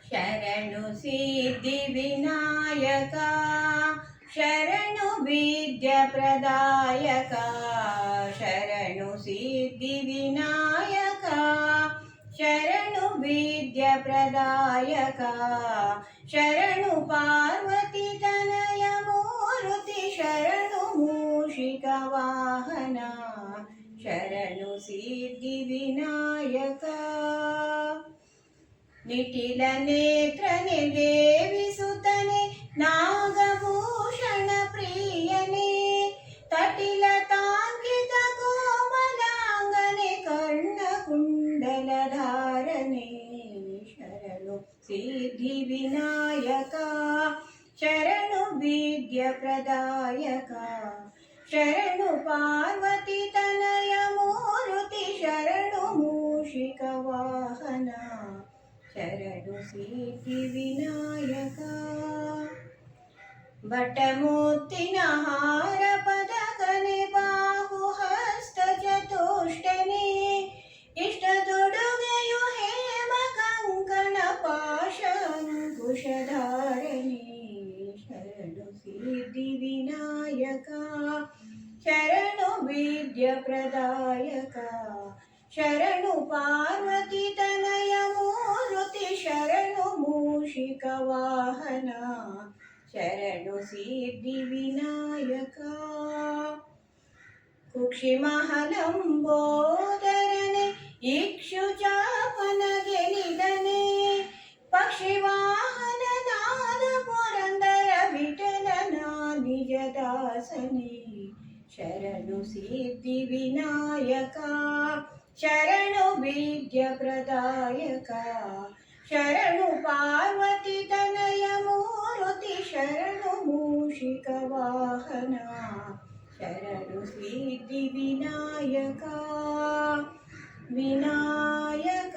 ಶರಣು ಸಿದ್ಧಿ ವಿನಾಯಕ ಶರಣು ವಿದ್ಯ ಪ್ರದಾಯಕ ಶರಣು ಸಿದ್ಧಿ ವಿನಾಯಕ ಶರಣು ವಿದ್ಯ ಪ್ರದಾಯಕ ಶರಣು ಪಾರ್ವತಿ ತನಯ ಮೂರುತಿ ಶರಣು ಮೂಷಿಕ ವಾಹನ ಶರಣು ಸಿದ್ಧಿ ವಿನಾಯಕ ನಿಟಿಲ ನೇತ್ರನೆ ದೇವಿ ಸುತನೆ ನಾಗಭೂಷಣ ಪ್ರಿಯನೇ ತಟಿಲ ತಾಂಕಿತ ಕೋಮಲಾಂಗನೆ ಕರ್ಣ ಕುಂಡಲ ಧಾರನೆ ಶರಣು ಸಿದ್ಧಿ ವಿನಾಯಕ ಶರಣು ವಿದ್ಯ ಪ್ರದಾಯಕ ಶರಣು ಪಾರ್ವತಿ ತನಯ ಮೂರುತಿ ಶರಣು ಮೂಷಿಕ ವಾಹನ ಶರಣು ಸಿದ್ಧಿ ವಿನಾಯಕ ಬಟಮೂರ್ತಿನ ಹಾರ ಪದಕನೆ ಬಾಹು ಹಸ್ತ ಚತುಷ್ಟನೆ ಇಷ್ಟ ತೊಡುಗೆಯು ಹೇಮ ಕಂಕಣ ಪಾಶ ಅಂಕುಶಧಾರಣೆ ಶರಣು ಸಿದ್ಧಿ ವಿನಾಯಕ ಶರಣು ವಿದ್ಯ ಪ್ರದಾಯಕ ಶರಣು ಪಾರ್ವತಿ ತನಯ ಮೂರುತಿ ಶರಣು ಮೂಷಿಕ ವಾಹನ ಶರಣು ಸಿದ್ಧಿ ವಿನಾಯಕ ಕುಕ್ಷಿ ಮಹಲಂಬೋದರನೆ ಇಕ್ಷು ಚಾಪನ ಗೆಲಿದನೆ ಪಕ್ಷಿ ವಾಹನ ನಾದ ಪುರಂದರ ವಿಠಲನ ನಿಜ ದಾಸನೆ ಶರಣು ಸಿದ್ಧಿ ವಿನಾಯಕ ಶರಣು ವಿದ್ಯ ಪ್ರದಾಯಕ ಶರಣು ಪಾರ್ವತಿ ತನಯ ಮೂರುತಿ ಶರಣು ಮೂಷಿಕ ವಾಹನ ಶರಣು ಸಿದ್ಧಿ ವಿನಾಯಕ ವಿನಾಯಕ